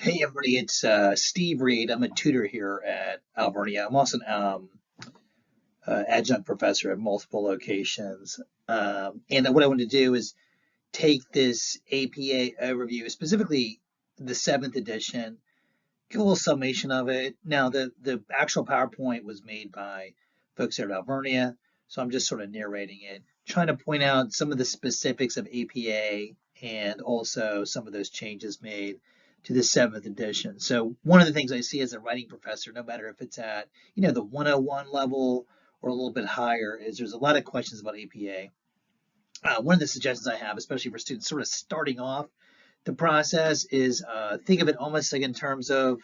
Hey everybody, it's Steve Reed. I'm a tutor here at Alvernia. I'm also an adjunct professor at multiple locations. And what I want to do is take this APA overview, specifically the seventh edition, give a little summation of it. Now, the actual PowerPoint was made by folks here at Alvernia, so I'm just sort of narrating it, trying to point out some of the specifics of APA and also some of those changes made to the seventh edition. So one of the things I see as a writing professor, no matter if it's at the 101 level or a little bit higher, is there's a lot of questions about APA. One of the suggestions I have, especially for students sort of starting off the process, is think of it almost like in terms of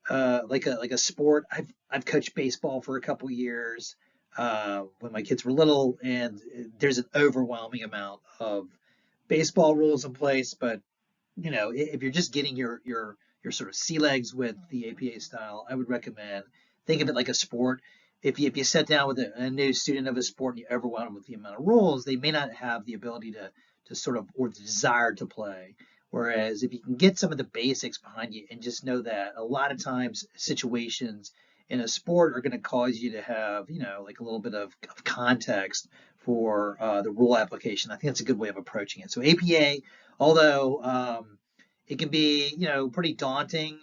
like a sport. I've coached baseball for a couple years when my kids were little, and there's an overwhelming amount of baseball rules in place. But if you're just getting your sort of sea legs with the APA style, I would recommend think of it like a sport. If you sit down with a new student of a sport and you overwhelm them with the amount of rules, they may not have the ability to sort of or the desire to play. Whereas if you can get some of the basics behind you and just know that a lot of times situations in a sport are going to cause you to have, like a little bit of context for the rule application. I think that's a good way of approaching it. So APA, although it can be, pretty daunting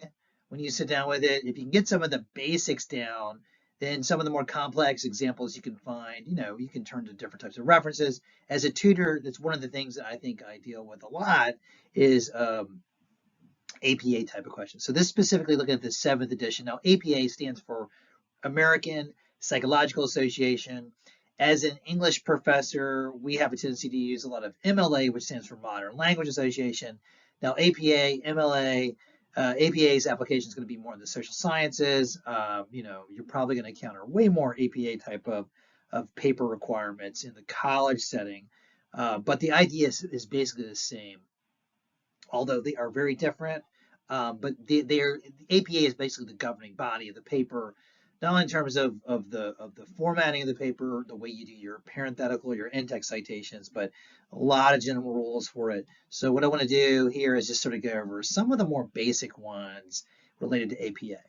when you sit down with it, if you can get some of the basics down, then some of the more complex examples you can find, you can turn to different types of references. As a tutor, that's one of the things that I think I deal with a lot is APA type of questions. So this specifically looking at the seventh edition. Now, APA stands for American Psychological Association. As an English professor, we have a tendency to use a lot of MLA, which stands for Modern Language Association. Now, APA, MLA, APA's application is going to be more in the social sciences. You're probably going to encounter way more APA type of paper requirements in the college setting. But the idea is basically the same, although they are very different. But the APA is basically the governing body of the paper, not only in terms of the formatting of the paper, the way you do your parenthetical, your in-text citations, but a lot of general rules for it. So what I want to do here is just sort of go over some of the more basic ones related to APA.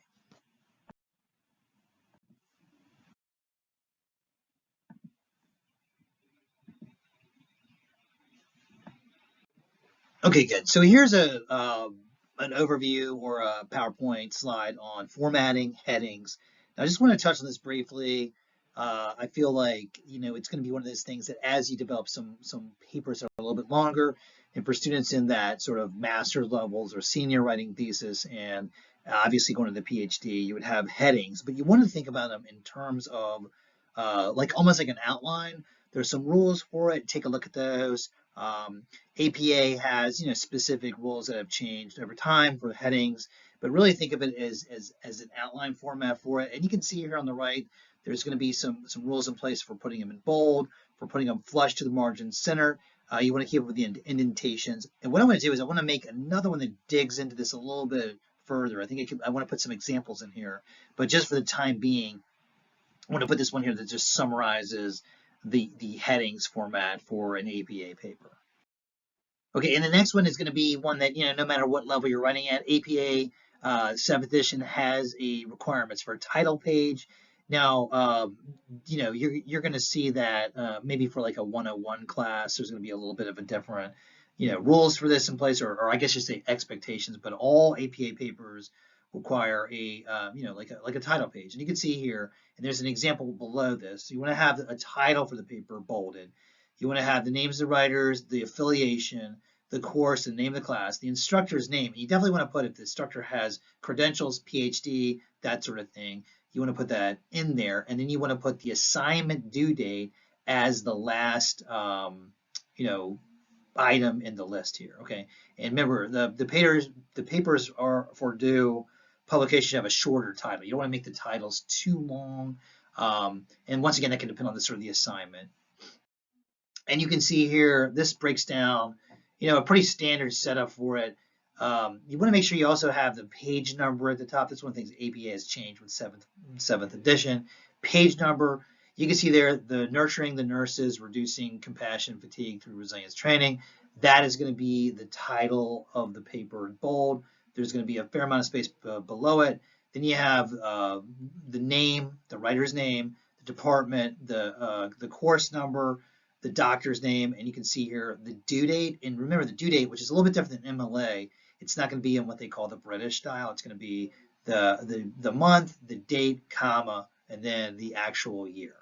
Okay, good. So here's an overview or a PowerPoint slide on formatting headings. Now, I just want to touch on this briefly. I feel like it's going to be one of those things that as you develop some papers that are a little bit longer, and for students in that sort of master's levels or senior writing thesis, and obviously going to the PhD, you would have headings, but you want to think about them in terms of like almost like an outline. There's some rules for it. Take a look at those. APA has specific rules that have changed over time for headings, but really think of it as an outline format for it. And you can see here on the right, there's going to be some rules in place for putting them in bold, for putting them flush to the margin center. You want to keep up with the indentations. And what I want to do is I want to make another one that digs into this a little bit further. I think I want to put some examples in here, but just for the time being, I want to put this one here that just summarizes the headings format for an APA paper. Okay, and the next one is going to be one that, no matter what level you're running at, APA 7th edition has a requirements for a title page. Now, you're going to see that maybe for like a 101 class, there's going to be a little bit of a different, rules for this in place, or I guess you say expectations, but all APA papers require a, like a title page. And you can see here, and there's an example below this. So you want to have a title for the paper bolded. You want to have the names of the writers, the affiliation, the course, the name of the class, the instructor's name. You definitely want to put if the instructor has credentials, PhD, that sort of thing. You want to put that in there, and then you want to put the assignment due date as the last, item in the list here. Okay, and remember the papers are for due publication have a shorter title. You don't want to make the titles too long, and once again, that can depend on the sort of the assignment. And you can see here, this breaks down, a pretty standard setup for it. You want to make sure you also have the page number at the top. That's one of the things APA has changed with seventh edition. Page number, you can see there, the nurturing the nurses, reducing compassion fatigue through resilience training. That is going to be the title of the paper in bold. There's going to be a fair amount of space below it. Then you have the name, the writer's name, the department, the course number, the doctor's name, and you can see here the due date. And remember the due date, which is a little bit different than MLA. It's not going to be in what they call the British style. It's going to be the month, the date, comma, and then the actual year.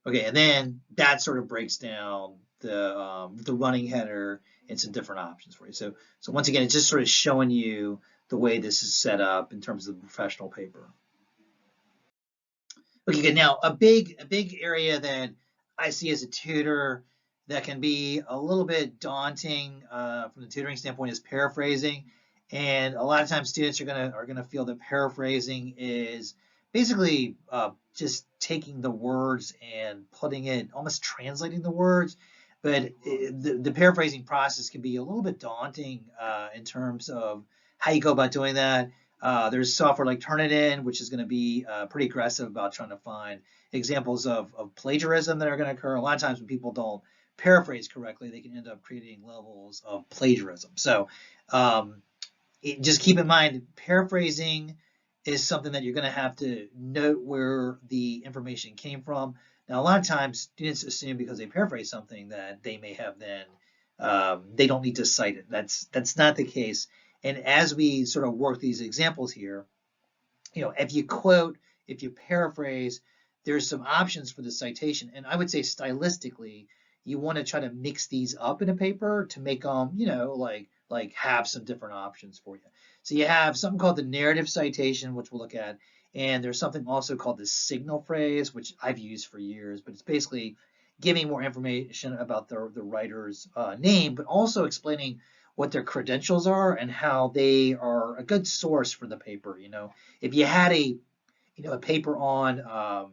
Okay, and then that sort of breaks down the running header and some different options for you. So once again, it's just sort of showing you the way this is set up in terms of the professional paper. Okay, good. Now a big area that I see as a tutor that can be a little bit daunting from the tutoring standpoint is paraphrasing. And a lot of times students are gonna feel that paraphrasing is basically just taking the words and putting it, almost translating the words. But the paraphrasing process can be a little bit daunting in terms of how you go about doing that. There's software like Turnitin, which is going to be pretty aggressive about trying to find examples of plagiarism that are going to occur. A lot of times when people don't paraphrase correctly, they can end up creating levels of plagiarism. So just keep in mind, paraphrasing is something that you're going to have to note where the information came from. Now, a lot of times students assume because they paraphrase something that they may have then, they don't need to cite it. That's not the case. And as we sort of work these examples here, if you quote, if you paraphrase, there's some options for the citation. And I would say stylistically, you want to try to mix these up in a paper to make them, like have some different options for you. So you have something called the narrative citation, which we'll look at. And there's something also called the signal phrase, which I've used for years, but it's basically giving more information about the writer's name, but also explaining what their credentials are and how they are a good source for the paper. If you had a paper on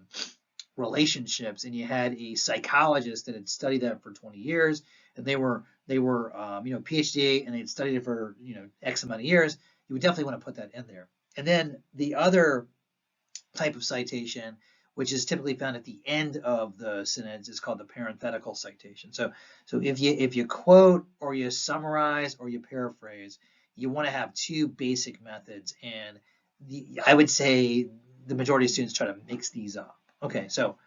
relationships and you had a psychologist that had studied that for 20 years and they were PhD and they'd studied it for X amount of years, you would definitely want to put that in there. And then the other type of citation, which is typically found at the end of the sentence, is called the parenthetical citation. So if you quote or you summarize or you paraphrase, you want to have two basic methods, and I would say the majority of students try to mix these up. Okay, so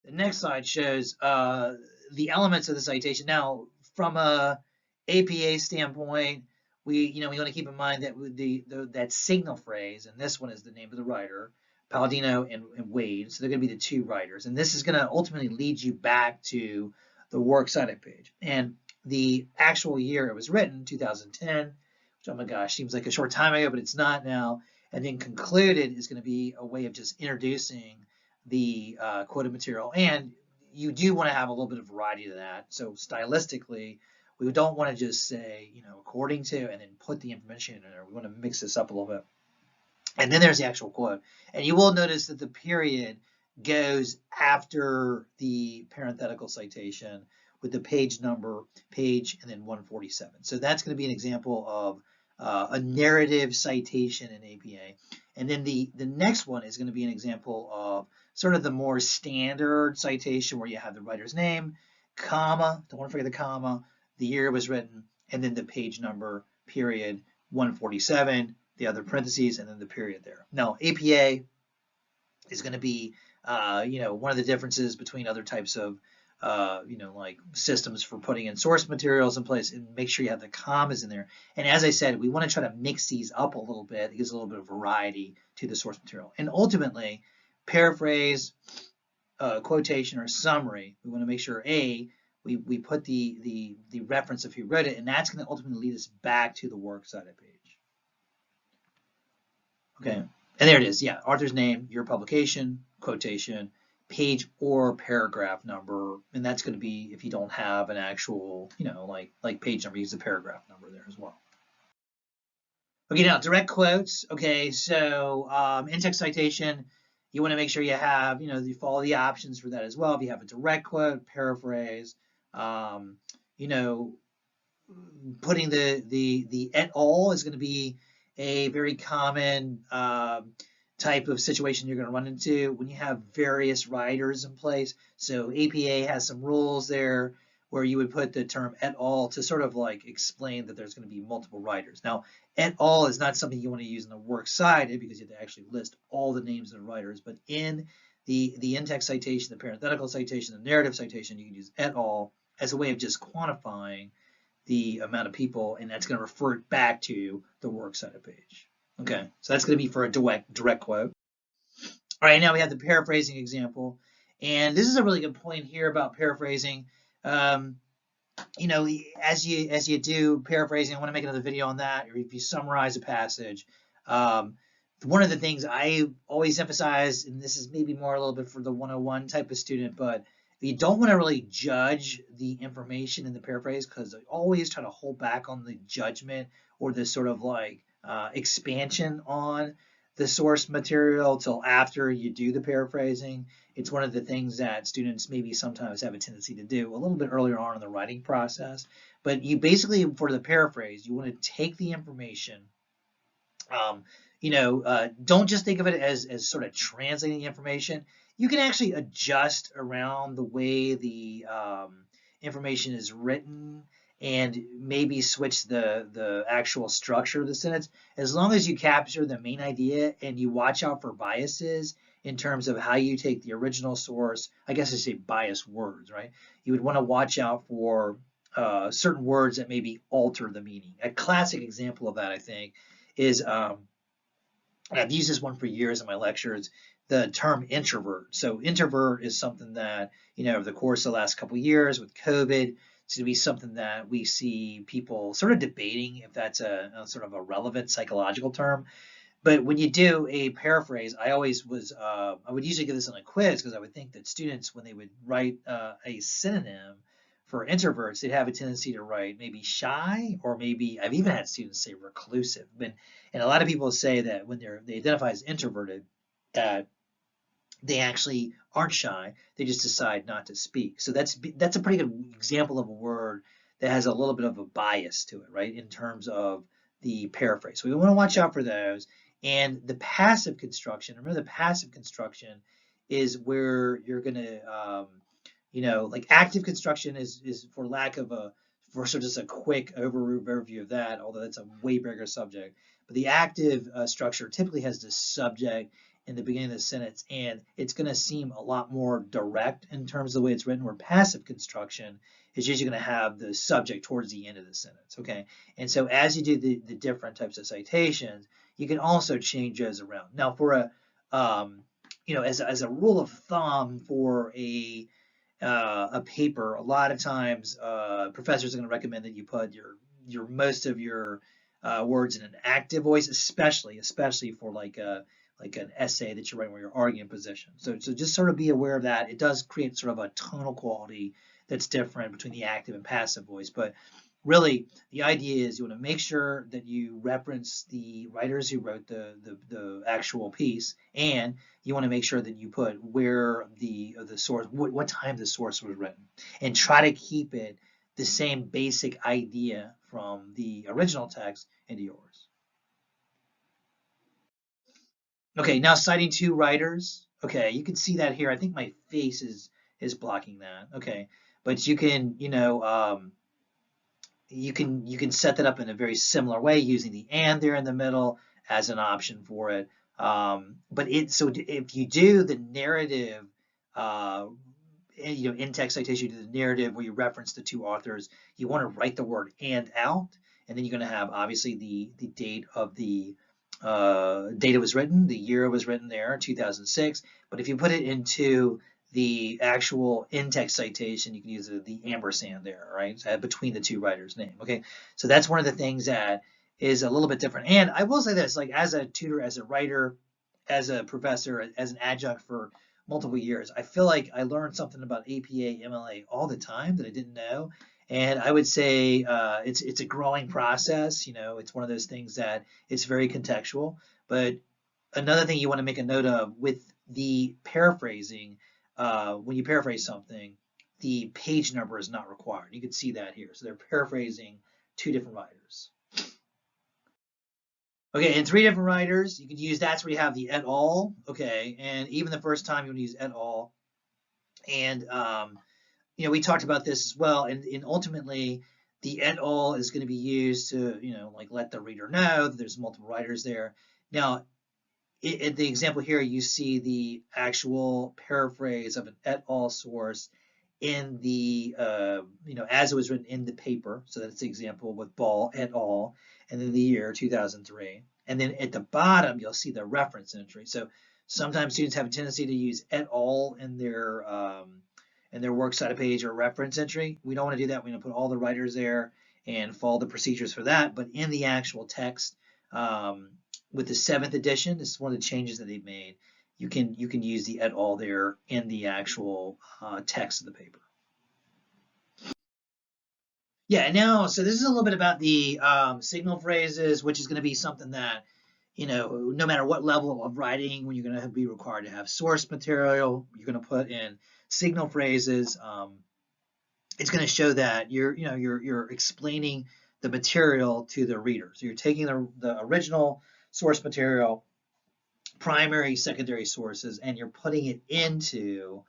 the next slide shows the elements of the citation. Now, from a APA standpoint, we want to keep in mind that that signal phrase, and this one is the name of the writer, Palladino and Wade, so they're going to be the two writers, and this is going to ultimately lead you back to the works cited page. And the actual year it was written, 2010, which, oh my gosh, seems like a short time ago, but it's not now. And then concluded is going to be a way of just introducing the quoted material, and you do want to have a little bit of variety to that. So stylistically, we don't want to just say, according to, and then put the information in there. We want to mix this up a little bit. And then there's the actual quote. And you will notice that the period goes after the parenthetical citation with the page number, and then 147. So that's going to be an example of a narrative citation in APA. And then the next one is going to be an example of sort of the more standard citation where you have the writer's name, comma, don't want to forget the comma, the year it was written, and then the page number, period, 147, the other parentheses, and then the period there. Now, APA is going to be, one of the differences between other types of, like systems for putting in source materials in place, and make sure you have the commas in there. And as I said, we want to try to mix these up a little bit. It gives a little bit of variety to the source material. And ultimately, paraphrase, quotation, or summary, we want to make sure, we put the reference of who wrote it, and that's going to ultimately lead us back to the works cited page. Okay, and there it is. Yeah, author's name, your publication, quotation, page or paragraph number, and that's going to be, if you don't have an actual, like page number, use the paragraph number there as well. Okay, now direct quotes. Okay, so in-text citation, you want to make sure you have, you follow the options for that as well. If you have a direct quote, paraphrase, putting the et al. Is going to be a very common type of situation you're going to run into when you have various writers in place. So APA has some rules there where you would put the term et al. To sort of like explain that there's going to be multiple writers. Now, et al. Is not something you want to use in the works cited because you have to actually list all the names of the writers, but in the in-text citation, the parenthetical citation, the narrative citation, you can use et al. As a way of just quantifying the amount of people, and that's going to refer it back to the works cited page. Okay, so that's going to be for a direct quote. All right, now we have the paraphrasing example, and this is a really good point here about paraphrasing. You know, as you do paraphrasing, I want to make another video on that. Or if you summarize a passage, one of the things I always emphasize, and this is maybe more a little bit for the 101 type of student, but you don't want to really judge the information in the paraphrase, because I always try to hold back on the judgment or the sort of like expansion on the source material till after you do the paraphrasing. It's one of the things that students maybe sometimes have a tendency to do a little bit earlier on in the writing process. But you basically, for the paraphrase, you want to take the information, don't just think of it as sort of translating the information. You can actually adjust around the way the information is written and maybe switch the actual structure of the sentence, as long as you capture the main idea and you watch out for biases in terms of how you take the original source. I guess I say biased words, right? You would want to watch out for certain words that maybe alter the meaning. A classic example of that, I think, is and I've used this one for years in my lectures, the term introvert. So introvert is something that, over the course of the last couple of years with COVID, it's going to be something that we see people sort of debating if that's a sort of a relevant psychological term. But when you do a paraphrase, I would usually give this on a quiz, because I would think that students, when they would write a synonym for introverts, they'd have a tendency to write maybe shy, or maybe I've even had students say reclusive. And a lot of people say that when they identify as introverted, that they actually aren't shy. They just decide not to speak. So that's a pretty good example of a word that has a little bit of a bias to it, right, in terms of the paraphrase. So we want to watch out for those. And the passive construction, remember, the passive construction is where you're going to, like active construction is for lack of for sort of just a quick overview of that, although that's a way bigger subject. But the active structure typically has the subject in the beginning of the sentence, and it's going to seem a lot more direct in terms of the way it's written, where passive construction is usually going to have the subject towards the end of the sentence, okay? And so as you do the different types of citations, you can also change those around. Now, for as a rule of thumb for a paper, a lot of times professors are going to recommend that you put your most of your words in an active voice, especially for like an essay that you're writing where you're arguing position. So just sort of be aware of that. It does create sort of a tonal quality that's different between the active and passive voice. But really, the idea is you want to make sure that you reference the writers who wrote the actual piece, and you want to make sure that you put where the source, what time the source was written, and try to keep it the same basic idea from the original text into yours. Okay, now citing two writers. Okay, you can see that here. I think my face is blocking that. Okay, but you can, you can set that up in a very similar way using the and there in the middle as an option for it. But if you do the narrative, in text citation, you do the narrative where you reference the two authors, you want to write the word and out, and then you're going to have obviously the date of the date it was written, the year it was written there, 2006. But if you put it into the actual in-text citation, you can use the ampersand there, right, between the two writers' name. Okay, so that's one of the things that is a little bit different. And I will say this, like as a tutor, as a writer, as a professor, as an adjunct for multiple years, I feel like I learned something about APA, MLA all the time that I didn't know. And I would say it's a growing process. It's one of those things that it's very contextual. But another thing you want to make a note of with the paraphrasing, when you paraphrase something, the page number is not required. You can see that here. So they're paraphrasing two different writers. Okay, and three different writers, you could use, that's where you have the et al. Okay, and even the first time you want to use et al. And we talked about this as well, and ultimately the et al is going to be used to, like let the reader know that there's multiple writers there. Now, in the example here, you see the actual paraphrase of an et al source in the, as it was written in the paper. So that's the example with Ball et al. And then the year 2003. And then at the bottom, you'll see the reference entry. So sometimes students have a tendency to use et al in their works cited page or reference entry. We don't want to do that. We want to put all the writers there and follow the procedures for that. But in the actual text, with the 7th edition, this is one of the changes that they've made. You can use the et al there in the actual text of the paper. Yeah, and now, so this is a little bit about the signal phrases, which is going to be something that, no matter what level of writing, when you're going to be required to have source material, you're going to put in signal phrases. It's going to show that you're explaining the material to the reader. So you're taking the original source material, primary, secondary sources, and you're putting it into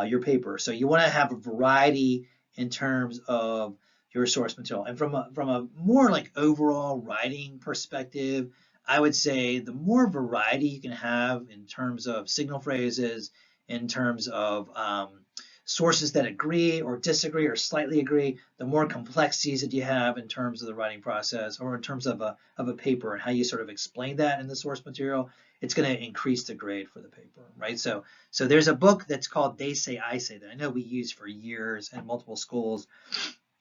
your paper. So you want to have a variety in terms of your source material. And from a more like overall writing perspective, I would say the more variety you can have in terms of signal phrases, in terms of sources that agree or disagree or slightly agree, the more complexities that you have in terms of the writing process or in terms of a paper and how you sort of explain that in the source material, it's going to increase the grade for the paper, right? So there's a book that's called They Say, I Say that I know we used for years in multiple schools,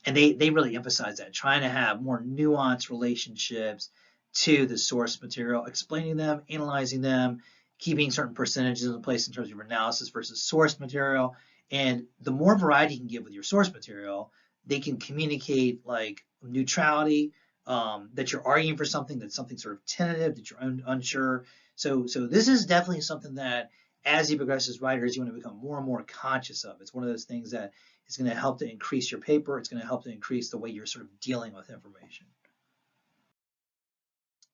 and they really emphasize that, trying to have more nuanced relationships to the source material, explaining them, analyzing them, keeping certain percentages in place in terms of your analysis versus source material. And the more variety you can give with your source material, they can communicate like neutrality, that you're arguing for something, that's something sort of tentative, that you're unsure. So this is definitely something that as you progress as writers, you want to become more and more conscious of. It's one of those things that is going to help to increase your paper. It's going to help to increase the way you're sort of dealing with information.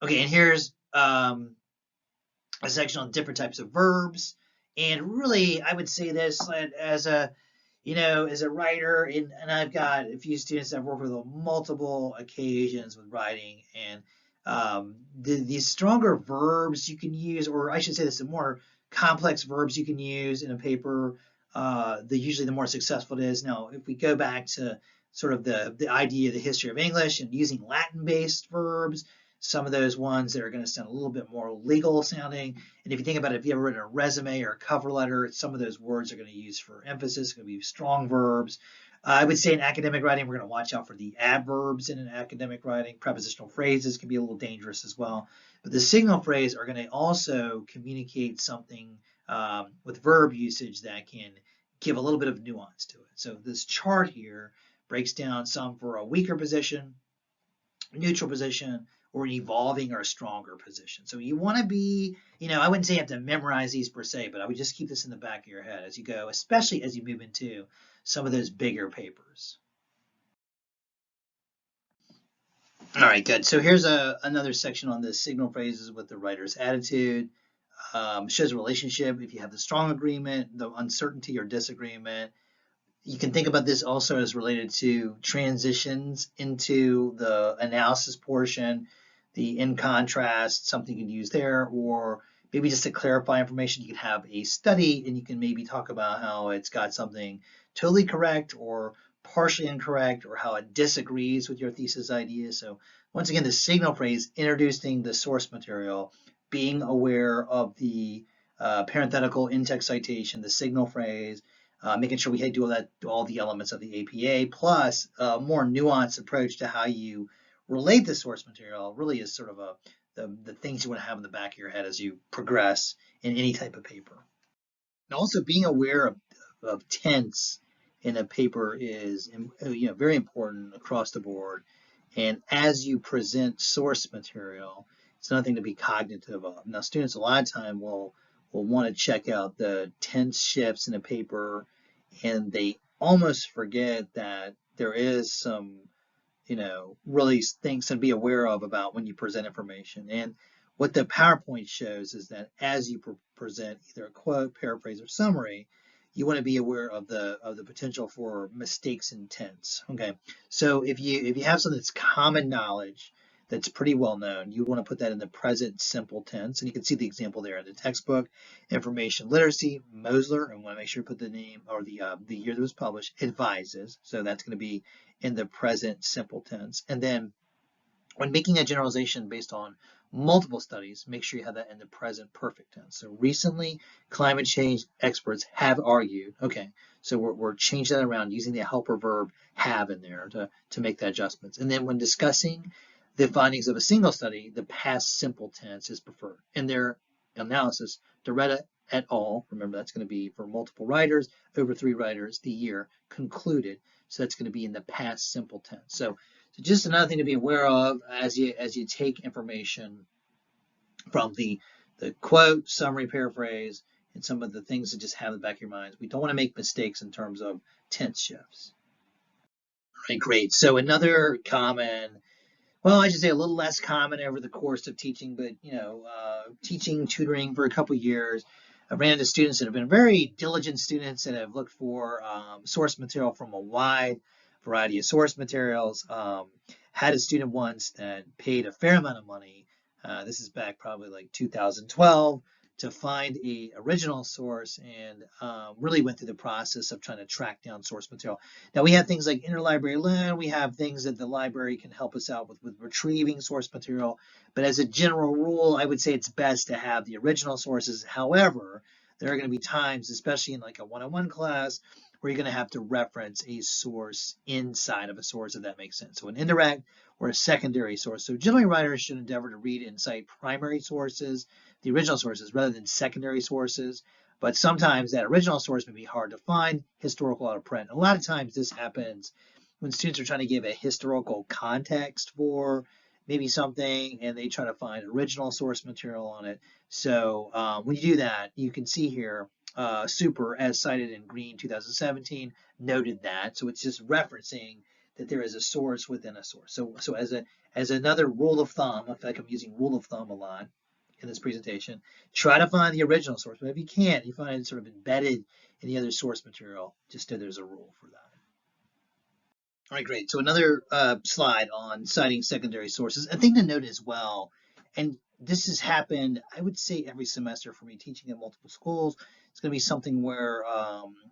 Okay, and here's a section on different types of verbs. And really, I would say this as a writer, and I've got a few students that I've worked with on multiple occasions with writing, and these stronger verbs you can use, or I should say this, the more complex verbs you can use in a paper, usually the more successful it is. Now, if we go back to sort of the idea, the history of English and using Latin-based verbs, some of those ones that are going to sound a little bit more legal sounding. And if you think about it, if you ever written a resume or a cover letter, some of those words are going to use for emphasis, going to be strong verbs. I would say in academic writing, we're going to watch out for the adverbs in an academic writing. Prepositional phrases can be a little dangerous as well. But the signal phrase are going to also communicate something with verb usage that can give a little bit of nuance to it. So this chart here breaks down some for a weaker position, neutral position, or an evolving or a stronger position. So you want to be, I wouldn't say you have to memorize these per se, but I would just keep this in the back of your head as you go, especially as you move into some of those bigger papers. All right, good. So here's another section on the signal phrases with the writer's attitude. Shows a relationship if you have the strong agreement, the uncertainty or disagreement. You can think about this also as related to transitions into the analysis portion, the in contrast, something you can use there, or maybe just to clarify information, you can have a study and you can maybe talk about how it's got something totally correct or partially incorrect, or how it disagrees with your thesis idea. So once again, the signal phrase, introducing the source material, being aware of the parenthetical in-text citation, the signal phrase, making sure we do all the elements of the APA, plus a more nuanced approach to how you relate the source material really is sort of the things you want to have in the back of your head as you progress in any type of paper. And also being aware of tense in a paper is very important across the board. And as you present source material, it's nothing to be cognitive of. Now, students a lot of time will want to check out the tense shifts in a paper, and they almost forget that there is some, really things to be aware of about when you present information. And what the PowerPoint shows is that as you present either a quote, paraphrase, or summary, you want to be aware of the potential for mistakes in tense. Okay, so if you have something that's common knowledge that's pretty well known, you want to put that in the present simple tense, and you can see the example there in the textbook. Information literacy, Mosler, and want to make sure you put the name or the year that was published. Advises, so that's going to be in the present simple tense, and then when making a generalization based on multiple studies, make sure you have that in the present perfect tense. So recently, climate change experts have argued. Okay, so we're changing that around using the helper verb have in there to make the adjustments. And then when discussing the findings of a single study, the past simple tense is preferred. In their analysis, Doretta et al., remember that's going to be for multiple writers, over 3 writers, the year concluded. So that's going to be in the past simple tense. So just another thing to be aware of as you take information from the quote, summary, paraphrase, and some of the things that just have in the back of your minds. We don't want to make mistakes in terms of tense shifts. All right, great. So another common, well, I should say a little less common over the course of teaching, but teaching, tutoring for a couple years, I ran into students that have been very diligent students that have looked for source material from a wide variety of source materials. Had a student once that paid a fair amount of money. This is back probably like 2012 to find a original source, and really went through the process of trying to track down source material. Now we have things like interlibrary loan, we have things that the library can help us out with retrieving source material, but as a general rule, I would say it's best to have the original sources. However, there are going to be times, especially in like a one-on-one class, where you're going to have to reference a source inside of a source, if that makes sense. So an indirect or a secondary source. So generally writers should endeavor to read and cite primary sources, the original sources, rather than secondary sources. But sometimes that original source may be hard to find, historical out of print. A lot of times this happens when students are trying to give a historical context for maybe something, and they try to find original source material on it. So when you do that, you can see here, Super, as cited in Green 2017, noted that. So it's just referencing that there is a source within a source. So as another rule of thumb, I feel like I'm using rule of thumb a lot in this presentation, try to find the original source. But if you can't, you find it sort of embedded in the other source material, just so there's a rule for that. All right, great. So another slide on citing secondary sources. A thing to note as well, and this has happened, I would say, every semester for me teaching at multiple schools. It's going to be something where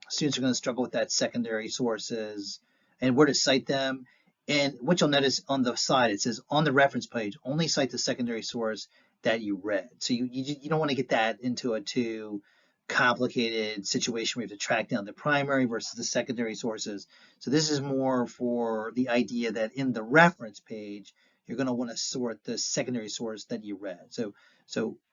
students are going to struggle with that secondary sources and where to cite them. And what you'll notice on the slide, it says on the reference page, only cite the secondary source that you read. So you don't want to get that into a too complicated situation where you have to track down the primary versus the secondary sources. So this is more for the idea that in the reference page, you're going to want to sort the secondary source that you read. So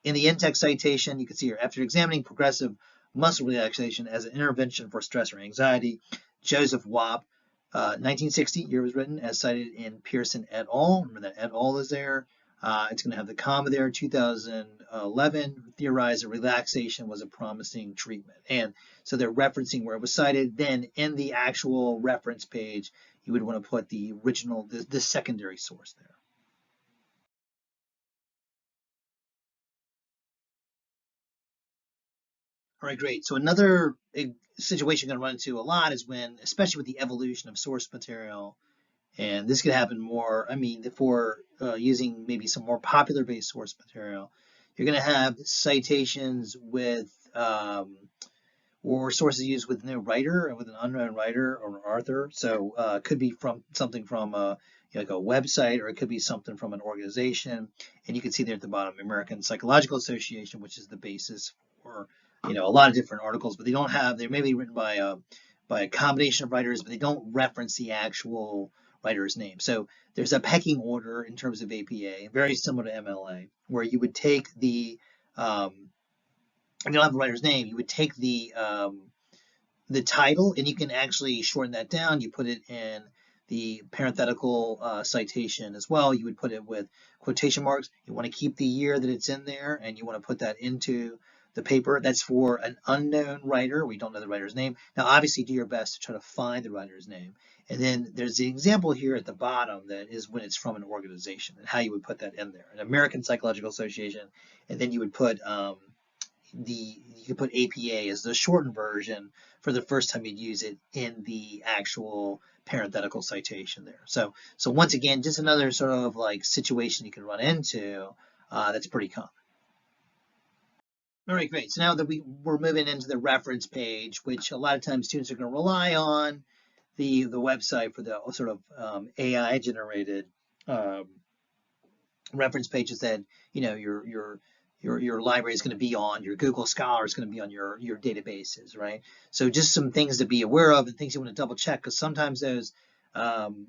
in the in-text citation, you can see here, after examining progressive muscle relaxation as an intervention for stress or anxiety, Joseph Wapp, 1960, year was written, as cited in Pearson et al. Remember that et al. Is there. It's going to have the comma there. 2011 theorized that relaxation was a promising treatment. And so they're referencing where it was cited. Then in the actual reference page, you would want to put the original, the secondary source there. All right, great. So another situation you're going to run into a lot is when, especially with the evolution of source material, and this could happen more, I mean, for using maybe some more popular based source material, you're going to have citations with, or sources used with no writer, with an unknown writer or author. So it could be from something from like a website, or it could be something from an organization. And you can see there at the bottom, American Psychological Association, which is the basis for a lot of different articles, but they may be written by a combination of writers, but they don't reference the actual writer's name. So there's a pecking order in terms of APA, very similar to MLA, where you would take the, if you don't have the writer's name, you would take the title, and you can actually shorten that down. You put it in the parenthetical citation as well. You would put it with quotation marks. You want to keep the year that it's in there, and you want to put that into the paper. That's for an unknown writer. We don't know the writer's name. Now, obviously, do your best to try to find the writer's name. And then there's the example here at the bottom that is when it's from an organization and how you would put that in there. An American Psychological Association, and then you would put you can put APA as the shortened version for the first time you'd use it in the actual parenthetical citation there. So once again, just another sort of like situation you can run into that's pretty common. All right, great. So now that we're moving into the reference page, which a lot of times students are going to rely on the website for the sort of AI generated um, reference pages that your library is going to be on, your Google Scholar is going to be on your databases, right? So just some things to be aware of and things you want to double check, because sometimes those any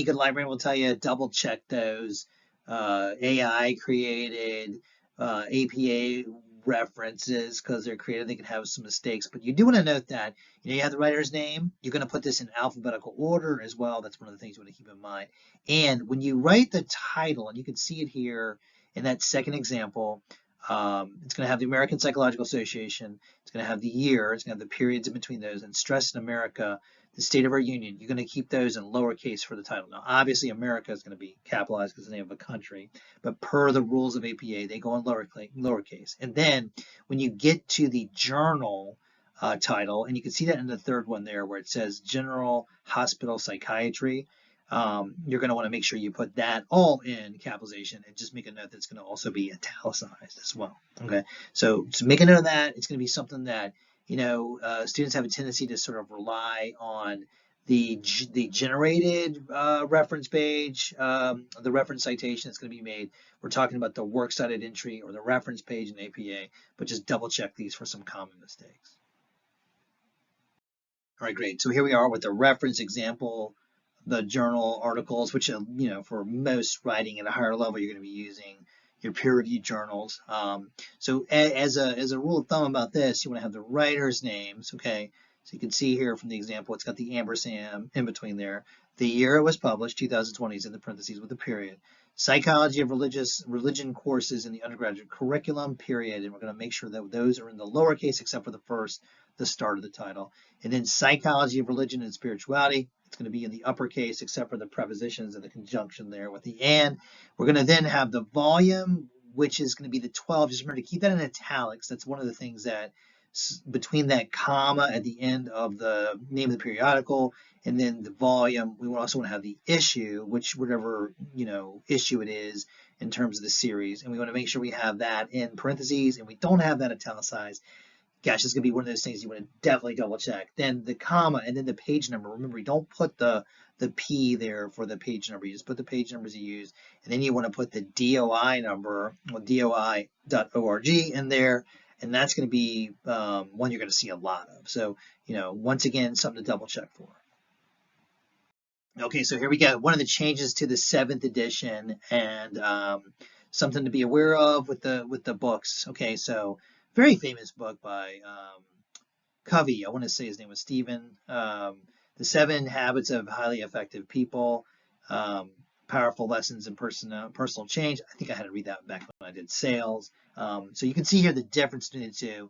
good librarian will tell you double check those AI created APA references, because they're created, they can have some mistakes. But you do want to note that you have the writer's name. You're going to put this in alphabetical order as well. That's one of the things you want to keep in mind. And when you write the title, and you can see it here in that second example, it's going to have the American Psychological Association. It's going to have the year. It's going to have the periods in between those, and stress in America, the state of our union. You're going to keep those in lowercase for the title. Now, obviously, America is going to be capitalized because it's the name of a country, but per the rules of APA, they go in lowercase. And then when you get to the journal title, and you can see that in the third one there where it says General Hospital Psychiatry, you're going to want to make sure you put that all in capitalization, and just make a note that's going to also be italicized as well. Okay, so make a note of that. It's going to be something that students have a tendency to sort of rely on the generated reference page, the reference citation that's going to be made. We're talking about the works cited entry or the reference page in APA, but just double check these for some common mistakes. All right, great. So here we are with the reference example, the journal articles, which, for most writing at a higher level, you're going to be using your peer-reviewed journals. So as a rule of thumb about this, you want to have the writer's names, okay? So you can see here from the example, it's got the ampersand in between there. The year it was published, 2020, is in the parentheses with a period. Psychology of religion courses in the undergraduate curriculum, period. And we're going to make sure that those are in the lowercase except for the start of the title. And then psychology of religion and spirituality, it's going to be in the uppercase except for the prepositions and the conjunction there with the and. We're going to then have the volume, which is going to be the 12. Just remember to keep that in italics. That's one of the things that between that comma at the end of the name of the periodical and then the volume, we also want to have the issue, which whatever issue it is in terms of the series, and we want to make sure we have that in parentheses, and we don't have that italicized. Gosh, it's going to be one of those things you want to definitely double check. Then the comma and then the page number. Remember, you don't put the P there for the page number. You just put the page numbers you use. And then you want to put the DOI number, or DOI.org in there. And that's going to be one you're going to see a lot of. So, once again, something to double check for. Okay, so here we go. One of the changes to the 7th edition, and something to be aware of with the books. Okay, so very famous book by Covey. I want to say his name was Stephen. The 7 Habits of Highly Effective People, Powerful Lessons in Personal Change. I think I had to read that back when I did sales. So you can see here the difference between the two.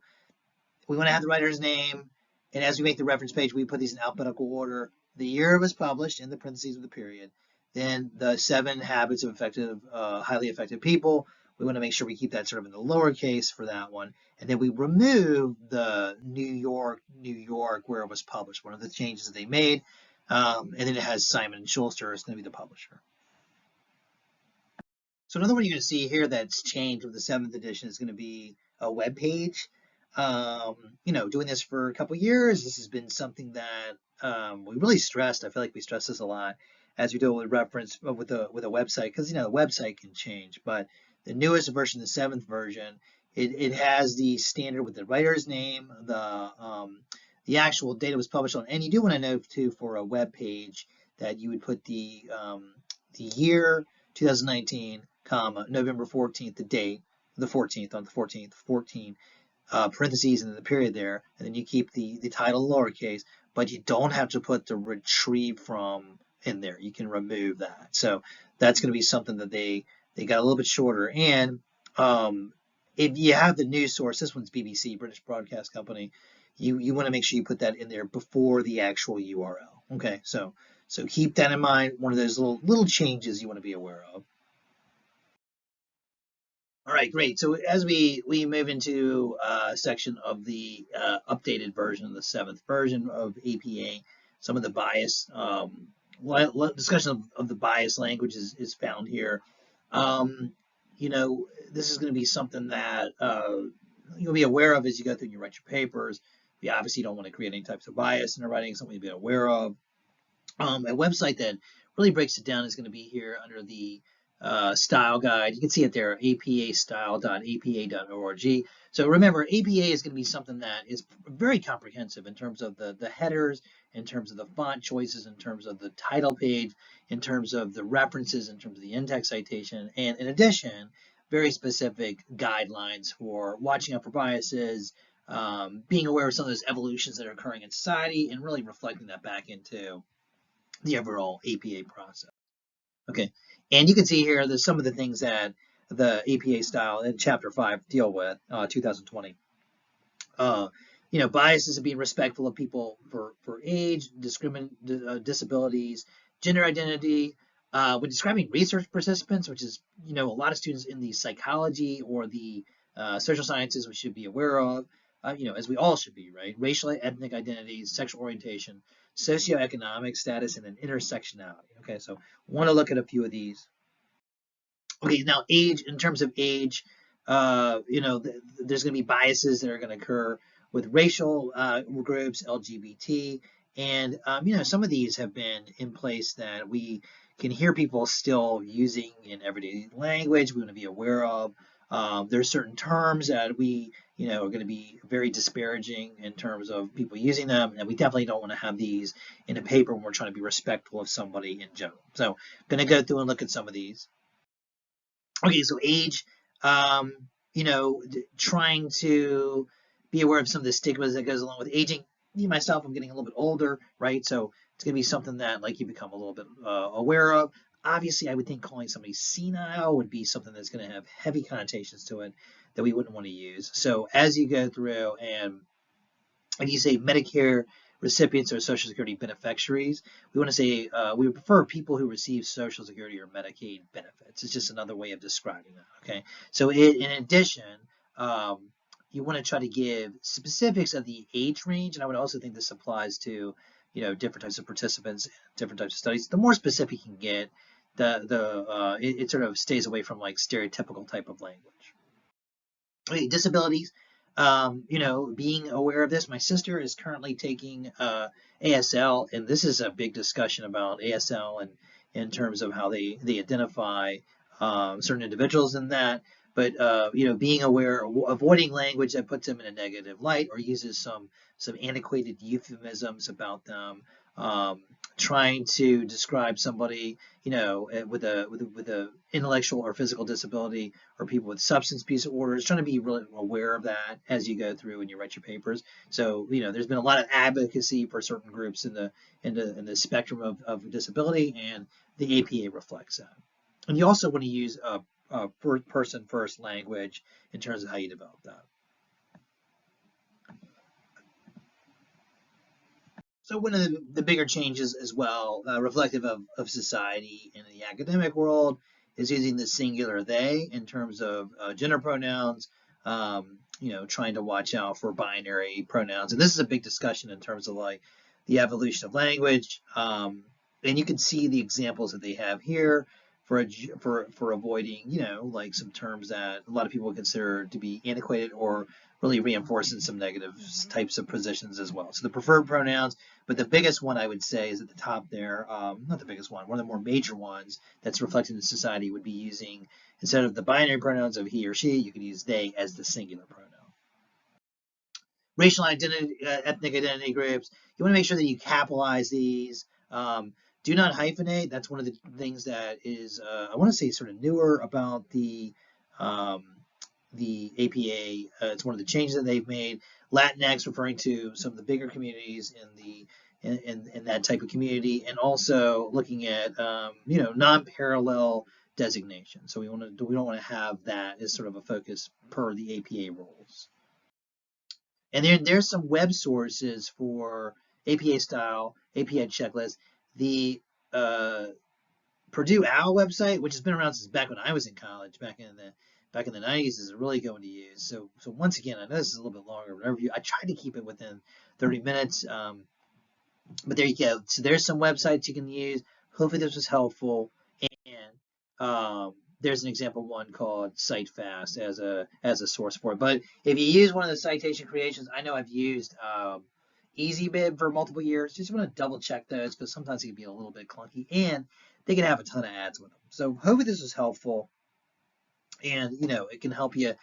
We want to have the writer's name, and as we make the reference page, we put these in alphabetical order. The year it was published in the parentheses with a period. Then the 7 Habits of Highly Effective People. We want to make sure we keep that sort of in the lowercase for that one. And then we remove the New York, where it was published, one of the changes that they made. And then it has Simon & Schuster is going to be the publisher. So another one you're going to see here that's changed with the 7th edition is going to be a web page. Doing this for a couple years, this has been something that we really stressed. I feel like we stress this a lot as we do with reference with a website, because the website can change. But the newest version, the 7th version, it has the standard with the writer's name, the actual date it was published on, and you do want to know too for a web page that you would put the year 2019, November 14th, the date, the 14th on the 14th, 14. Parentheses and then the period there, and then you keep the title lowercase, but you don't have to put the retrieve from in there. You can remove that. So that's going to be something that they got a little bit shorter. And if you have the news source, this one's BBC, British Broadcast Company, you want to make sure you put that in there before the actual URL. Okay, so keep that in mind. One of those little changes you want to be aware of. All right, great. So as we move into a section of the updated version, the seventh version of APA, some of the bias discussion of the bias language is found here. Um, this is going to be something that you'll be aware of as you go through and you write your papers. You obviously don't want to create any types of bias in the writing, something to be aware of. A website that really breaks it down is going to be here under the style guide. You can see it there, apastyle.apa.org. So remember, APA is going to be something that is very comprehensive in terms of the headers, in terms of the font choices, in terms of the title page, in terms of the references, in terms of the in-text citation, and in addition, very specific guidelines for watching out for biases, being aware of some of those evolutions that are occurring in society, and really reflecting that back into the overall APA process. Okay, and you can see here there's some of the things that the APA style in Chapter 5 deal with, 2020. Biases of being respectful of people for age, disabilities, gender identity. When describing research participants, which is, a lot of students in the psychology or the social sciences we should be aware of, as we all should be, right? Racial, ethnic identities, sexual orientation, socioeconomic status, and then intersectionality. Okay, so want to look at a few of these. Okay, now age, in terms of age, there's going to be biases that are going to occur with racial groups, LGBT, and some of these have been in place that we can hear people still using in everyday language. We want to be aware of. There's certain terms that we, are going to be very disparaging in terms of people using them, and we definitely don't want to have these in a paper when we're trying to be respectful of somebody in general. So, I'm going to go through and look at some of these. Okay, so age, trying to be aware of some of the stigmas that goes along with aging. Me myself, I'm getting a little bit older, right? So it's going to be something that like you become a little bit aware of. Obviously, I would think calling somebody senile would be something that's going to have heavy connotations to it that we wouldn't want to use. So as you go through and you say Medicare recipients or Social Security beneficiaries, we want to say we would prefer people who receive Social Security or Medicaid benefits. It's just another way of describing that. Okay, so in addition, you want to try to give specifics of the age range, and I would also think this applies to different types of participants, different types of studies. The more specific you can get, it sort of stays away from like stereotypical type of language. Okay, disabilities. Being aware of this. My sister is currently taking ASL, and this is a big discussion about ASL and in terms of how they identify certain individuals in that. But being aware, avoiding language that puts them in a negative light or uses some antiquated euphemisms about them. Trying to describe somebody, with a intellectual or physical disability, or people with substance abuse disorders, trying to be really aware of that as you go through and you write your papers. So, there's been a lot of advocacy for certain groups in the spectrum of disability, and the APA reflects that. And you also want to use a person first language in terms of how you develop that. So one of the bigger changes as well, reflective of society in the academic world, is using the singular they in terms of gender pronouns, trying to watch out for binary pronouns. And this is a big discussion in terms of like the evolution of language. And you can see the examples that they have here for avoiding, like some terms that a lot of people consider to be antiquated or really reinforcing some negative types of positions as well. So the preferred pronouns, but the biggest one I would say is at the top there, not the biggest one of the more major ones that's reflected in society would be using, instead of the binary pronouns of he or she, you could use they as the singular pronoun. Racial identity, ethnic identity groups, you want to make sure that you capitalize these. Do not hyphenate. That's one of the things that is, I want to say, sort of newer about the APA. It's one of the changes that they've made. Latinx, referring to some of the bigger communities in that type of community, and also looking at non-parallel designation. So we don't want to have that as sort of a focus per the APA rules. And there's some web sources for APA style, APA checklist. The Purdue OWL website, which has been around since back when I was in college, back back in the 90s is a really good one to use. So once again, I know this is a little bit longer, but I tried to keep it within 30 minutes. But there you go. So there's some websites you can use. Hopefully this was helpful. And there's an example one called CiteFast as a source for it. But if you use one of the citation creations, I know I've used EasyBib for multiple years. Just want to double check those because sometimes it can be a little bit clunky and they can have a ton of ads with them. So hopefully this was helpful, and it can help you.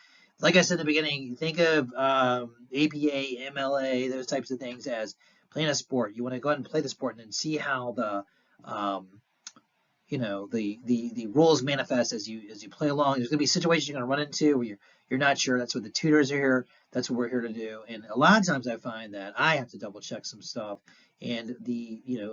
Like I said in the beginning, think of APA, MLA, those types of things as playing a sport. You want to go ahead and play the sport and then see how the the rules manifest as you play along. There's going to be situations you're going to run into where you're not sure. That's what the tutors are here. That's what we're here to do. And a lot of times I find that I have to double check some stuff. And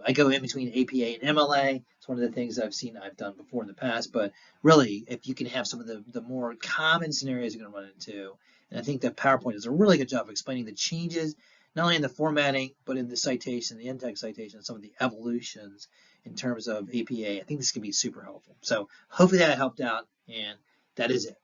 I go in between APA and MLA. It's one of the things I've done before in the past. But really, if you can have some of the more common scenarios you're going to run into, and I think that PowerPoint does a really good job of explaining the changes, not only in the formatting, but in the citation, the in-text citation, some of the evolutions in terms of APA. I think this can be super helpful. So hopefully that helped out, and that is it.